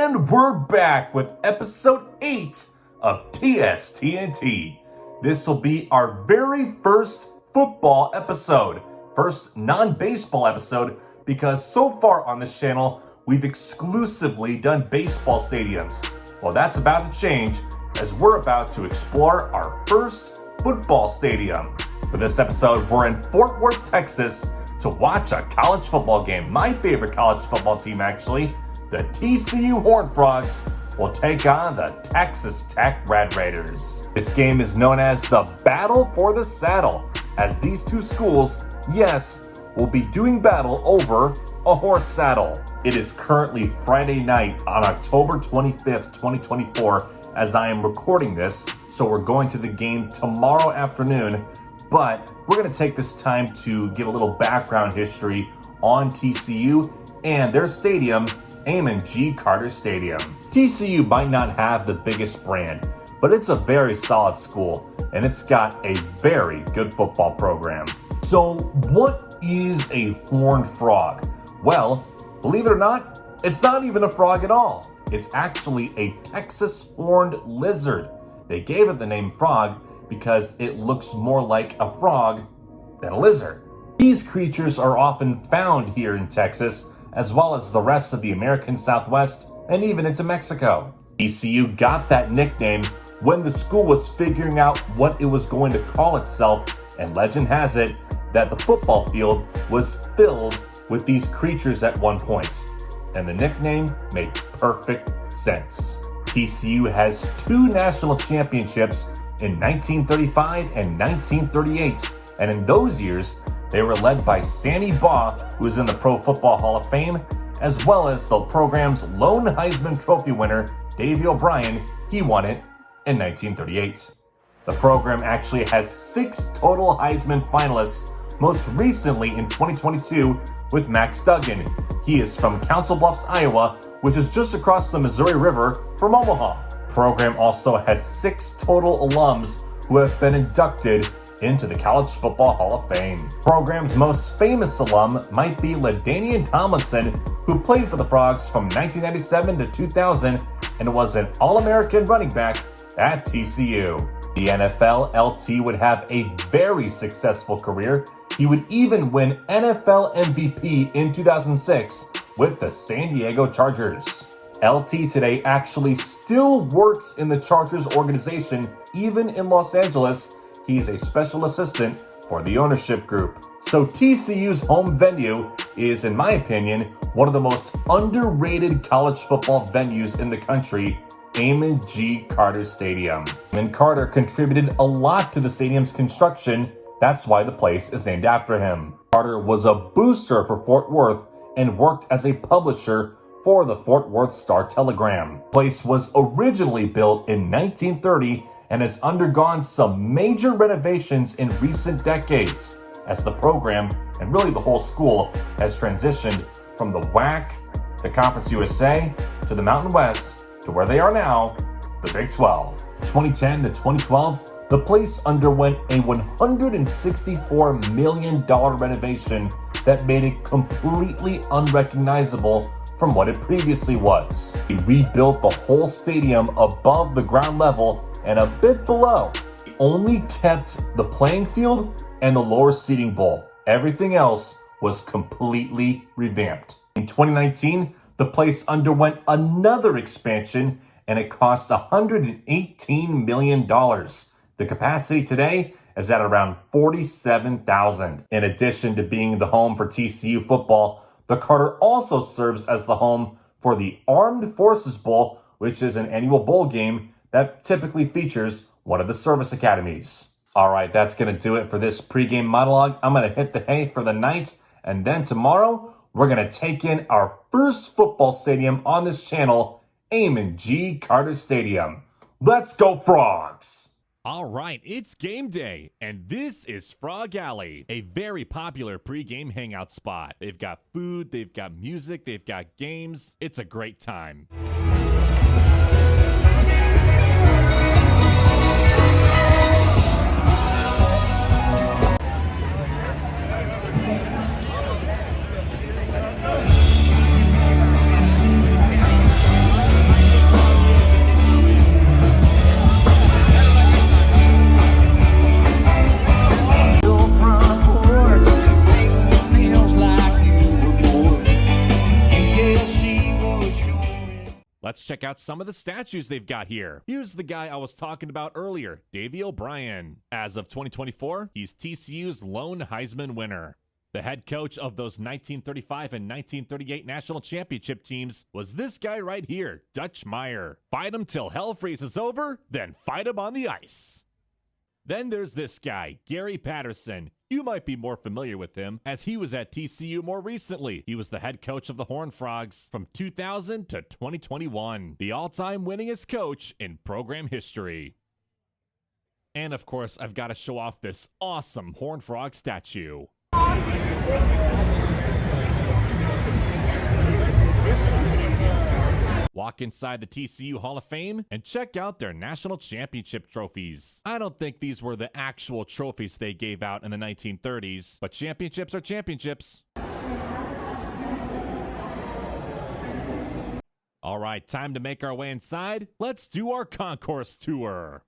And we're back with episode 8 of TST&T. This will be our very first football episode, first non-baseball episode, because so far on this channel, we've exclusively done baseball stadiums. Well, that's about to change as we're about to explore our first football stadium. For this episode, we're in Fort Worth, Texas to watch a college football game. My favorite college football team, actually, the TCU Horned Frogs, will take on the Texas Tech Red Raiders. This game is known as the Battle for the Saddle, as these two schools, yes, will be doing battle over a horse saddle. It is currently Friday night on October 25th, 2024, as I am recording this, so we're going to the game tomorrow afternoon, but we're going to take this time to give a little background history on TCU and their stadium, Amon G Carter Stadium. TCU might not have the biggest brand, but it's a very solid school, and it's got a very good football program. So what is a horned frog? Well, believe it or not, it's not even a frog at all. It's actually a Texas horned lizard. They gave it the name frog because it looks more like a frog than a lizard. These creatures are often found here in Texas, as well as the rest of the American Southwest and even into Mexico. TCU got that nickname when the school was figuring out what it was going to call itself, and legend has it that the football field was filled with these creatures at one point, and the nickname made perfect sense. TCU has 2 national championships in 1935 and 1938, and in those years, they were led by Sandy Baugh, who is in the Pro Football Hall of Fame, as well as the program's lone Heisman Trophy winner, Davey O'Brien. He won it in 1938. The program actually has 6 total Heisman finalists, most recently in 2022 with Max Duggan. He is from Council Bluffs, Iowa, which is just across the Missouri River from Omaha. The program also has 6 total alums who have been inducted into the College Football Hall of Fame. The program's most famous alum might be LaDainian Tomlinson, who played for the Frogs from 1997 to 2000 and was an All-American running back at TCU. The NFL, LT would have a very successful career. He would even win NFL MVP in 2006 with the San Diego Chargers. LT today actually still works in the Chargers organization, even in Los Angeles. He's a special assistant for the ownership group. So TCU's home venue is, in my opinion, one of the most underrated college football venues in the country, Amon G Carter Stadium. Amon Carter contributed a lot to the stadium's construction. That's why the place is named after him. Carter was a booster for Fort Worth and worked as a publisher for the Fort Worth Star-Telegram. The place was originally built in 1930 and has undergone some major renovations in recent decades as the program, and really the whole school, has transitioned from the WAC to Conference USA to the Mountain West to where they are now, the Big 12. 2010 to 2012, the place underwent a $164 million renovation that made it completely unrecognizable from what it previously was. He rebuilt the whole stadium above the ground level and a bit below. He only kept the playing field and the lower seating bowl. Everything else was completely revamped. In 2019, the place underwent another expansion and it cost $118 million. The capacity today is at around 47,000. In addition to being the home for TCU football, the Carter also serves as the home for the Armed Forces Bowl, which is an annual bowl game that typically features one of the service academies. All right, that's going to do it for this pregame monologue. I'm going to hit the hay for the night, and then tomorrow, we're going to take in our first football stadium on this channel, Amon G Carter Stadium. Let's go Frogs! All right, it's game day, and this is Frog Alley, a very popular pregame hangout spot. They've got food, they've got music, they've got games. It's a great time. Let's check out some of the statues they've got here. Here's the guy I was talking about earlier, Davey O'Brien. As of 2024, he's TCU's lone Heisman winner. The head coach of those 1935 and 1938 national championship teams was this guy right here, Dutch Meyer. Fight him till hell freezes over, then fight him on the ice. Then there's this guy, Gary Patterson. You might be more familiar with him, as he was at TCU more recently. He was the head coach of the Horned Frogs from 2000 to 2021, the all-time winningest coach in program history. And of course, I've got to show off this awesome Horned Frog statue. Walk inside the TCU Hall of Fame and check out their national championship trophies. I don't think these were the actual trophies they gave out in the 1930s, but championships are championships. All right, time to make our way inside. Let's do our concourse tour.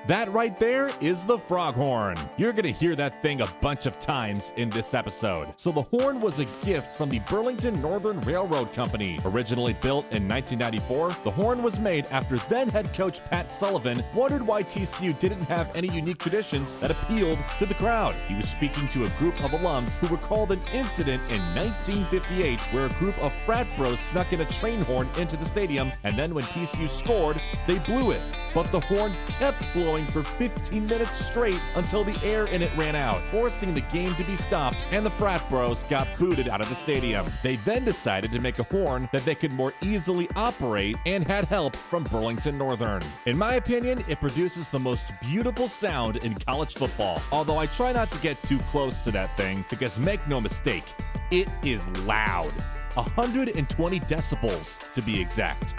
That right there is the frog horn. You're gonna hear that thing a bunch of times in this episode. So the horn was a gift from the Burlington Northern Railroad Company. Originally built in 1994, the horn was made after then head coach Pat Sullivan wondered why TCU didn't have any unique traditions that appealed to the crowd. He was speaking to a group of alums who recalled an incident in 1958 where a group of frat bros snuck in a train horn into the stadium, and then when TCU scored, they blew it. But the horn kept blowing for 15 minutes straight until the air in it ran out, forcing the game to be stopped, and the frat bros got booted out of the stadium. They then decided to make a horn that they could more easily operate and had help from Burlington Northern. In my opinion, it produces the most beautiful sound in college football, although I try not to get too close to that thing because make no mistake, it is loud. 120 decibels to be exact.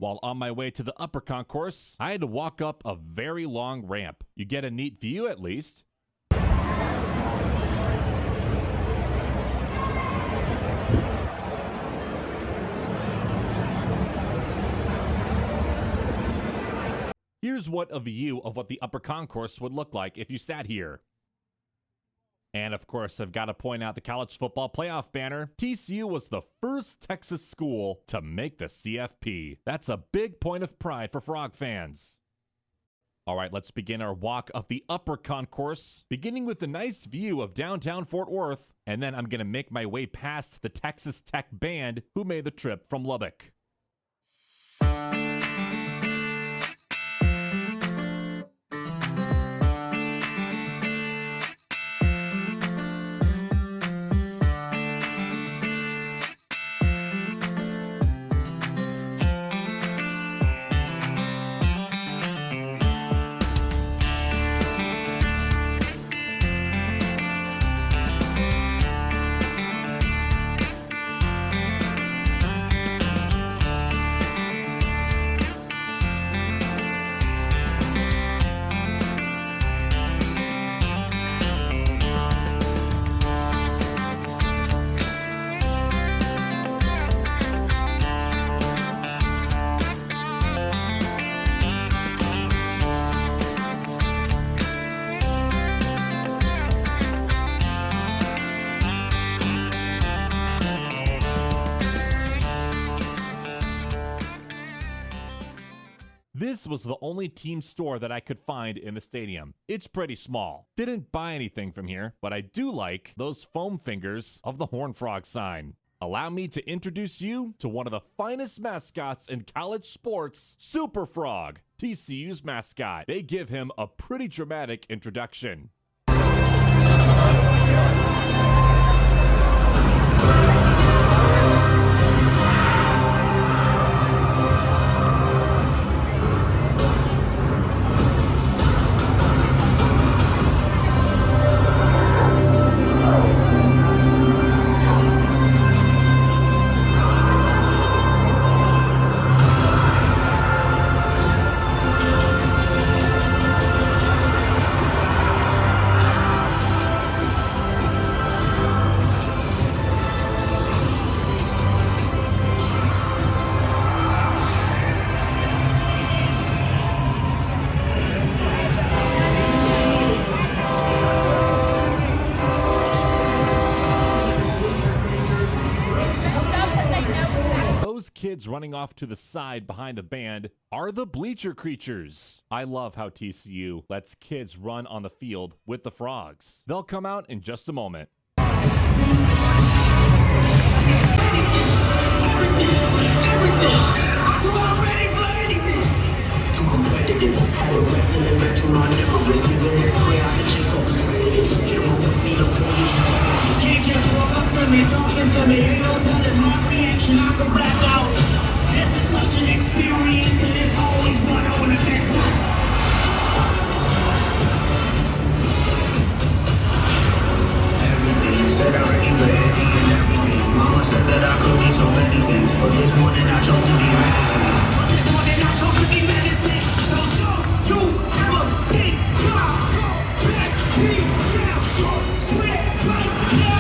While on my way to the upper concourse, I had to walk up a very long ramp. You get a neat view at least. Here's what a view of what the upper concourse would look like if you sat here. And of course, I've got to point out the college football playoff banner. TCU was the first Texas school to make the CFP. That's a big point of pride for Frog fans. All right, let's begin our walk of the upper concourse, beginning with a nice view of downtown Fort Worth, and then I'm going to make my way past the Texas Tech band who made the trip from Lubbock. This was the only team store that I could find in the stadium. It's pretty small. Didn't buy anything from here, but I do like those foam fingers of the Horned Frog sign. Allow me to introduce you to one of the finest mascots in college sports, Super Frog, TCU's mascot. They give him a pretty dramatic introduction. Those kids running off to the side behind the band are the bleacher creatures. I love how TCU lets kids run on the field with the Frogs. They'll come out in just a moment. Can't just walk up to me, talking to me, ain't no telling my reaction, I can black out. This is such an experience, and it's always one on the next side. Everything said already for any and everything. Mama said that I could be so many things, but this morning I chose to be medicine. So don't you ever think you're back me down, swear right now.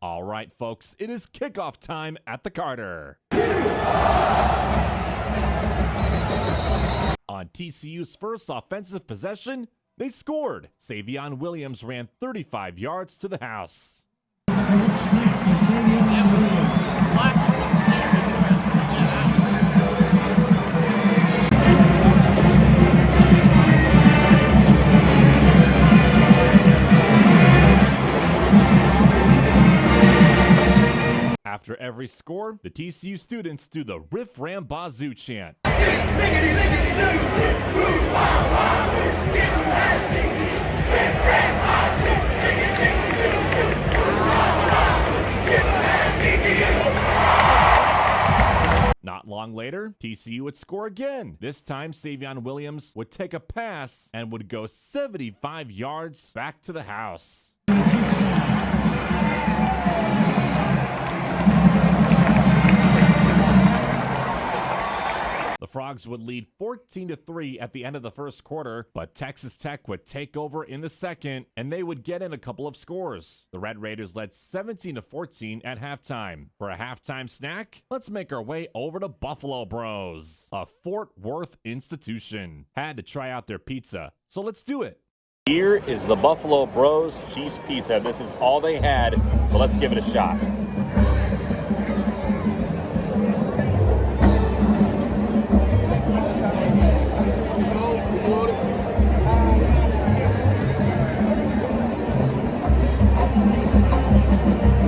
All right, folks, it is kickoff time at the Carter. On TCU's first offensive possession, they scored. Savion Williams ran 35 yards to the house. After every score, the TCU students do the Riff Ram Bazoo chant. Not long later, TCU would score again. This time, Savion Williams would take a pass and would go 75 yards back to the house. The Frogs would lead 14-3 at the end of the first quarter, but Texas Tech would take over in the second, and they would get in a couple of scores. The Red Raiders led 17-14 at halftime. For a halftime snack, let's make our way over to Buffalo Bros, a Fort Worth institution. Had to try out their pizza, so let's do it. Here is the Buffalo Bros cheese pizza. This is all they had, but let's give it a shot.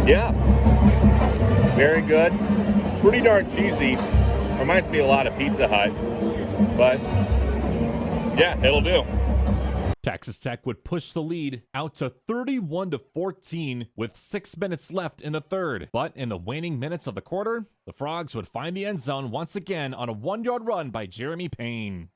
Yeah, very good. Pretty darn cheesy. Reminds me a lot of Pizza Hut, but yeah, it'll do. Texas Tech would push the lead out to 31-14 with 6 minutes left in the third. But in the waning minutes of the quarter, the Frogs would find the end zone once again on a 1-yard run by Jeremy Payne.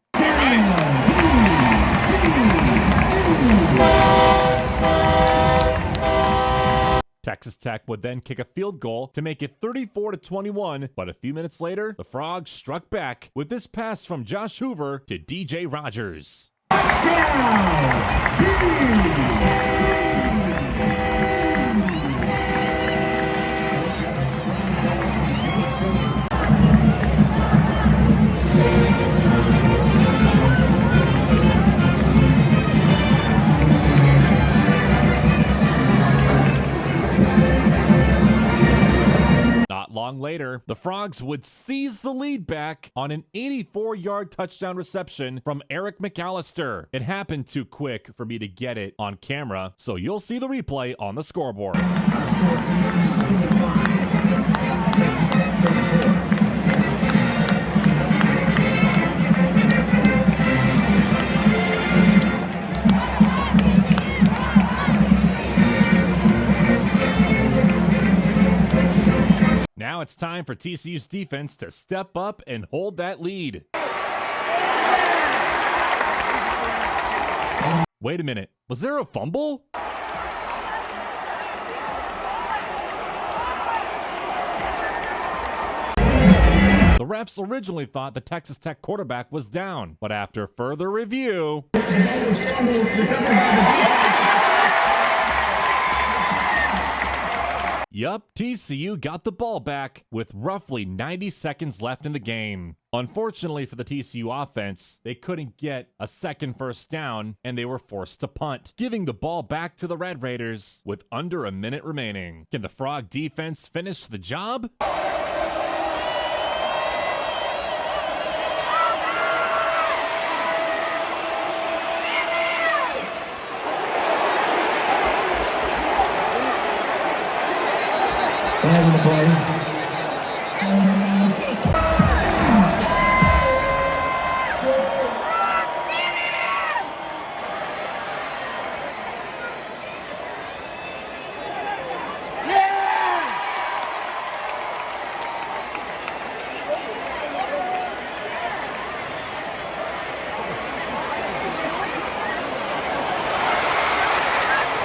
Texas Tech would then kick a field goal to make it 34-21, but a few minutes later, the Frogs struck back with this pass from Josh Hoover to DJ Rogers. Not long later, the Frogs would seize the lead back on an 84-yard touchdown reception from Eric McAllister. It happened too quick for me to get it on camera, so you'll see the replay on the scoreboard. Now it's time for TCU's defense to step up and hold that lead. Wait a minute, was there a fumble? The refs originally thought the Texas Tech quarterback was down, but after further review... Yup, TCU got the ball back with roughly 90 seconds left in the game. Unfortunately for the TCU offense, they couldn't get a second first down and they were forced to punt, giving the ball back to the Red Raiders with under a minute remaining. Can the Frog defense finish the job? Flag the play.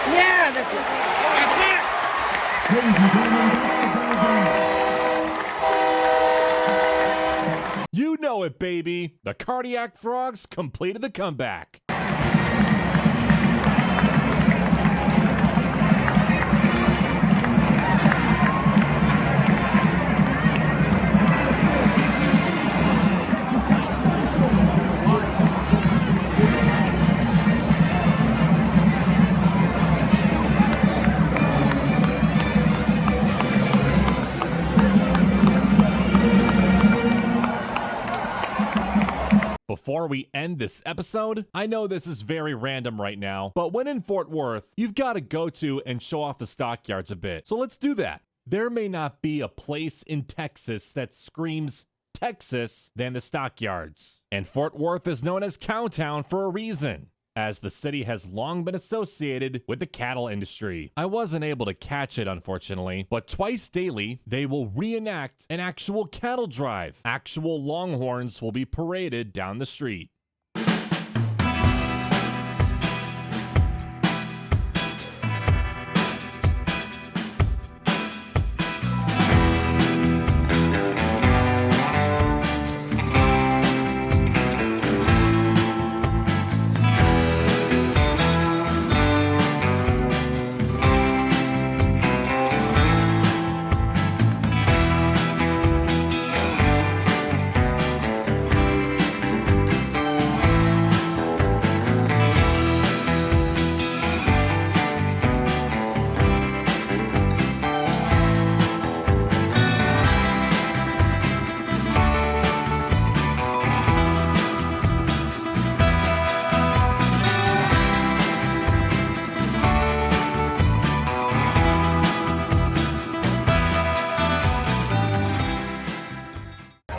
Yeah, that's it. That's it. You know it, baby. The Cardiac Frogs completed the comeback. Before we end this episode, I know this is very random right now, but when in Fort Worth, you've got to go to and show off the stockyards a bit. So let's do that. There may not be a place in Texas that screams Texas than the stockyards. And Fort Worth is known as Cowtown for a reason, as the city has long been associated with the cattle industry. I wasn't able to catch it, unfortunately, but twice daily, they will reenact an actual cattle drive. Actual longhorns will be paraded down the street.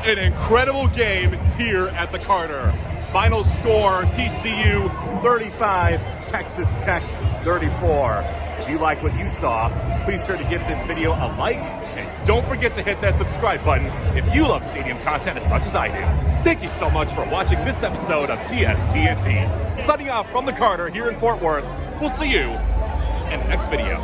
An incredible game here at the Carter. Final score, TCU 35, Texas Tech 34. If you like what you saw, please sure to give this video a like, and don't forget to hit that subscribe button if you love stadium content as much as I do. Thank you so much for watching this episode of TST&T. Signing off from the Carter here in Fort Worth. We'll see you in the next video.